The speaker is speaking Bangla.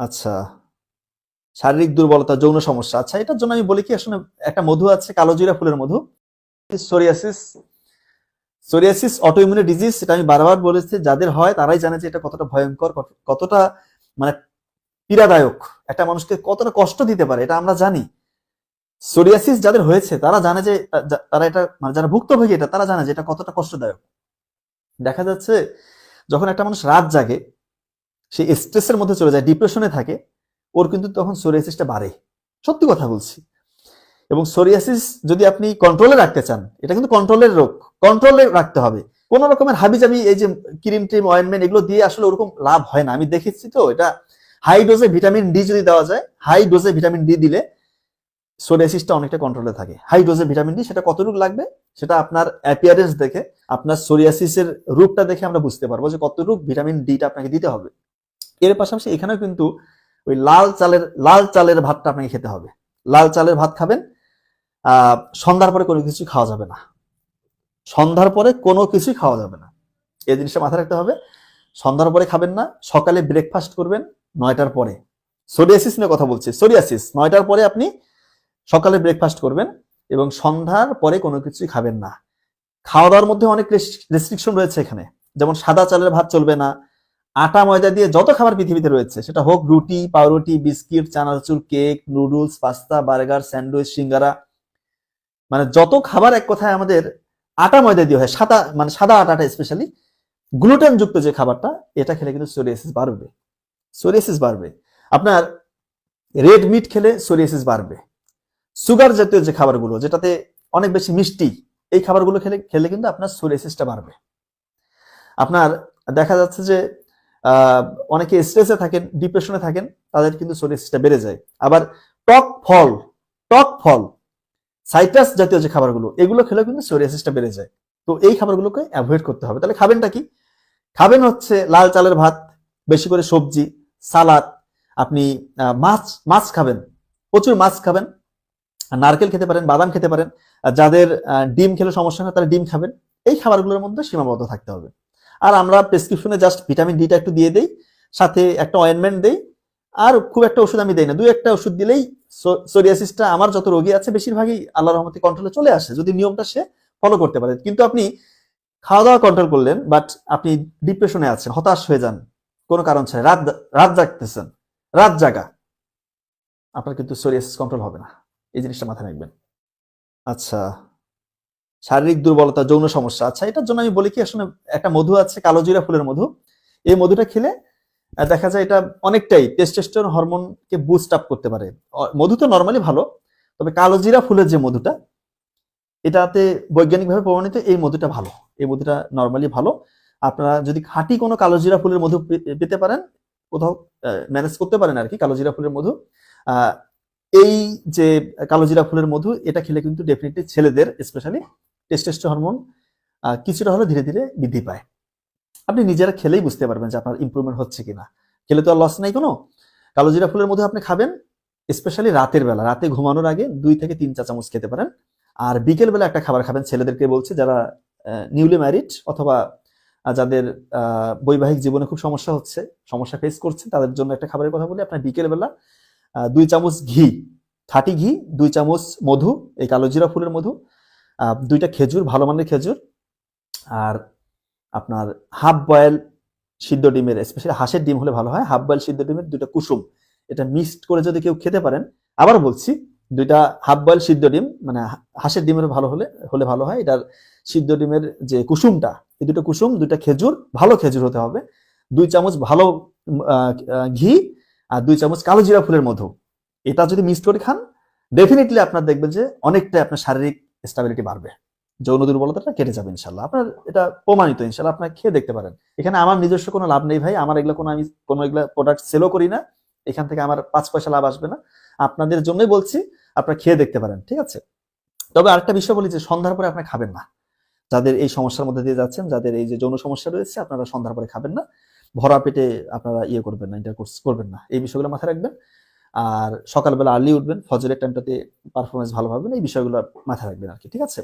আচ্ছা, শারীরিক দুর্বলতা, যৌন সমস্যা। আচ্ছা, এটার জন্য আমি বলি কি, আসলে একটা মধু আছে কালোজিরা ফুলের মধু। সোরিয়াসিস, সোরিয়াসিস অটোইমিউন ডিজিজ, এটা আমি বারবার বলেছি, যাদের হয় তারাই জানে যে এটা কতটা ভয়ঙ্কর, কতটা মানে পীড়াদায়ক, একটা মানুষকে কতটা কষ্ট দিতে পারে, এটা আমরা জানি। সোরিয়াসিস যাদের হয়েছে তারা জানে যে তারা এটা মানে যারা ভুক্তভোগী এটা তারা জানে যে এটা কতটা কষ্টদায়ক। দেখা যাচ্ছে যখন একটা মানুষ রাত জাগে, সে স্ট্রেসের মধ্যে চলে যায়, ডিপ্রেশনে থাকে, ওর কিন্তু তখন সোরিয়াসিসটা বাড়ে। সত্যি কথা বলছি। এবং সোরিয়াসিস যদি আপনি কন্ট্রোলে রাখতে চান, এটা কিন্তু কন্ট্রোলের রোগ, কন্ট্রোলে রাখতে হবে। কোন রকমের হাবিজাবি এই যে ক্রিম টিম অয়েন্টমেন্ট এগুলো দিয়ে আসলে ওরকম লাভ হয় না, আমি দেখেছি তো। এটা হাই ডোজে ভিটামিন ডি যদি দেওয়া যায়, হাই ডোজে ভিটামিন ডি দিলে সোরিয়াসিসটা অনেকটা কন্ট্রোলে থাকে। হাই ডোজে ভিটামিন ডি সেটা কতটুকু লাগবে, সেটা আপনার অ্যাপিয়ারেন্স দেখে, আপনার সোরিয়াসিসের রূপটা দেখে আমরা বুঝতে পারবো যে কতটুকু ভিটামিন ডিটা আপনাকে দিতে হবে। এর পাশাপাশি এখানেও কিন্তু ওই লাল চালের ভাতটা আপনাকে খেতে হবে। লাল চালের ভাত খাবেন। সন্ধ্যার পরে কোনো কিছু খাওয়া যাবে না, সন্ধ্যার পরে কোনো কিছুই খাওয়া যাবে না, এই জিনিসটা মাথায় রাখতে হবে। সন্ধ্যার পরে খাবেন না, সকালে ব্রেকফাস্ট করবেন 9টার পরে। সোরিয়াসিস নিয়ে কথা বলছি, সোরিয়াসিস 9টার পরে আপনি সকালে ব্রেকফাস্ট করবেন এবং সন্ধ্যার পরে কোনো কিছুই খাবেন না। খাওয়া দাওয়ার মধ্যে অনেক রেস্ট্রিকশন রয়েছে এখানে, যেমন সাদা চালের ভাত চলবে না। আটা ময়দা দিয়ে যত খাবার পৃথিবীতে রয়েছে, সেটা হোক রুটি, পাউরুটি, বিস্কিট, চানাচুর, cake, noodles, pasta, burger, sandwich, সিঙ্গারা, মানে যত খাবার এক কথায় আমাদের আটা ময়দা দিয়ে হয়, সাদা আটাটা স্পেশালি গ্লুটেন যুক্ত যে খাবারটা, এটা খেলে কিন্তু সোরিয়াসিস বাড়বে। সোরিয়াসিস বাড়বে। আপনার রেড মিট খেলে সোরিয়াসিস বাড়বে। সুগার জাতীয় যে খাবারগুলো, যেটাতে অনেক বেশি মিষ্টি, এই খাবারগুলো খেলে খেলে কিন্তু আপনার সোরিয়াসিসটা বাড়বে। আপনার দেখা যাচ্ছে যে অনেকে স্ট্রেসে থাকেন, ডিপ্রেশনে থাকেন, তাদের কিন্তু সোরিয়াসিসটা বেড়ে যায়। আবার টক ফল, টক ফল, সাইট্রাস জাতীয় যে খাবারগুলো, এগুলো খেলেও কিন্তু সোরিয়াসিসটা বেড়ে যায়। তো এই খাবারগুলোকে অ্যাভয়েড করতে হবে। তাহলে খাবেনটা কি? খাবেন হচ্ছে লাল চালের ভাত, বেশি করে সবজি, সালাদ। আপনি মাছ মাছ খাবেন, প্রচুর মাছ খাবেন। নারকেল খেতে পারেন, বাদাম খেতে পারেন। যাদের ডিম খেলে সমস্যা না, তারা ডিম খাবেন। এই খাবারগুলোর মধ্যে সীমাবদ্ধ থাকতে হবে। আর আমরা প্রেসক্রিপশনে জাস্ট ভিটামিন ডিটা একটু দিয়ে দেই, সাথে একটা অয়েন্টমেন্ট দেই। আর খুব একটা ওষুধ আমি দেই না, 2-1টা ওষুধ দিলেই সোরিয়াসিসটা আমার যত রোগী আছে বেশিরভাগই আল্লাহর রহমতে কন্ট্রোলে চলে আসে, যদি নিয়মটা সে ফলো করতে পারে। কিন্তু আপনি খাওয়া দাওয়া কন্ট্রোল করলেন, বাট আপনি ডিপ্রেশনে আছেন, হতাশ হয়ে যান কোনো কারণ ছাড়া, রাত জাগতেছেন, রাত জাগা, আপনার কিন্তু সোরিয়াসিস কন্ট্রোল হবে না। এই জিনিসটা মাথায় রাখবেন। আচ্ছা, শারীরিক দুর্বলতা, যৌন সমস্যা। আচ্ছা, এটার জন্য আমি বলি কি, আসলে একটা মধু আছে কালোজিরা ফুলের মধু। এই মধুটা খেলে দেখা যায় এটা অনেকটাই টেস্টোস্টেরন হরমোনকে বুস্ট আপ করতে পারে। মধু তো নরমালি ভালো, তবে কালোজিরা ফুলের যে মধুটা, এটাতে বৈজ্ঞানিকভাবে প্রমাণিত এই মধুটা ভালো। এই মধুটা নরমালি ভালো। আপনারা যদি খাঁটি কোনো কালোজিরা ফুলের মধু পেতে পারেন, কোথাও ম্যানেজ করতে পারেন আর কি, কালোজিরা ফুলের মধু। এই যে কালোজিরা ফুলের মধু, এটা খেলে কিন্তু ডেফিনেটলি ছেলেদের স্পেশালি টেস্টোস্টেরন হরমোন কিছুটা হলে ধীরে ধীরে বৃদ্ধি পায়। আপনি নিজেরা খেলেই বুঝতে পারবেন যে আপনার ইমপ্রুভমেন্ট হচ্ছে কিনা। খেলে তো আর লস নাই কোনো। কালোজিরা ফুলের মধু আপনি খাবেন স্পেশালি রাতের বেলা, রাতে ঘুমানোর আগে 2 থেকে 3 চা চামচ খেতে পারেন। আর বিকেল বেলা একটা খাবার খাবেন, ছেলেদেরকে বলছি, যারা নিউলি ম্যারিড অথবা যাদের বৈবাহিক জীবনে খুব সমস্যা ফেস করছে, তাদের জন্য একটা খাবারের কথা বলি। আপনার বিকেল বেলা 2 চামচ ঘি, খাঁটি ঘি, 2 চামচ মধু, এই কালোজিরা ফুলের মধু, 2টা খেজুর, ভালো মানের খেজুর, আর আপনার হাফ বয়েল সিদ্ধ ডিমের, স্পেশালি হাঁসের ডিম হলে ভালো হয়, হাফ বয়েল সিদ্ধ ডিমের 2টা কুসুম, এটা মিক্সড করে যদি কেউ খেতে পারেন। আবার বলছি, 2টা হাফ বয়েল সিদ্ধ ডিম, মানে হাঁসের ডিমের ভালো হলে ভালো হয়, এটার সিদ্ধ ডিমের যে কুসুমটা, এই 2টা কুসুম, 2টা খেজুর, ভালো খেজুর হতে হবে, 2 চামচ ভালো ঘি, আর 2 চামচ কালোজিরা ফুলের মধু, এটা যদি মিক্সড করে খান, ডেফিনেটলি আপনার দেখবেন যে অনেকটাই আপনার শারীরিক স্টেবিলিটি বাড়বে, যৌন দুর্বলতাটা কেটে যাবে ইনশাল্লাহ। আপনার এটা প্রমাণিত, ইনশাল্লাহ আপনার খেয়ে দেখতে পারেন। এখানে আমার নিজস্ব কোনো লাভ নেই ভাই, আমার এগুলো আমি কোনো এগুলা প্রোডাক্ট সেলও করি না, এখান থেকে আমার 5 পয়সা লাভ আসবে না। আপনাদের জন্যই বলছি, আপনারা খেয়ে দেখতে পারেন, ঠিক আছে? তবে আরেকটা বিষয় বলি, যে সন্ধ্যার পরে আপনি খাবেন না। যাদের এই সমস্যার মধ্যে দিয়ে যাচ্ছেন, যাদের এই যে যৌন সমস্যা রয়েছে, আপনারা সন্ধ্যার পরে খাবেন না, ভরা পেটে আপনারা করবেন না, ইন্টারকোর্স করবেন না, এই বিষয়গুলো মাথায় রাখবেন। আর সকালবেলা আর্লি উঠবেন, ফজরের টাইমটাতে পারফরমেন্স ভালো পাবেন, এই বিষয়গুলো মাথায় রাখবেন আর কি, ঠিক আছে?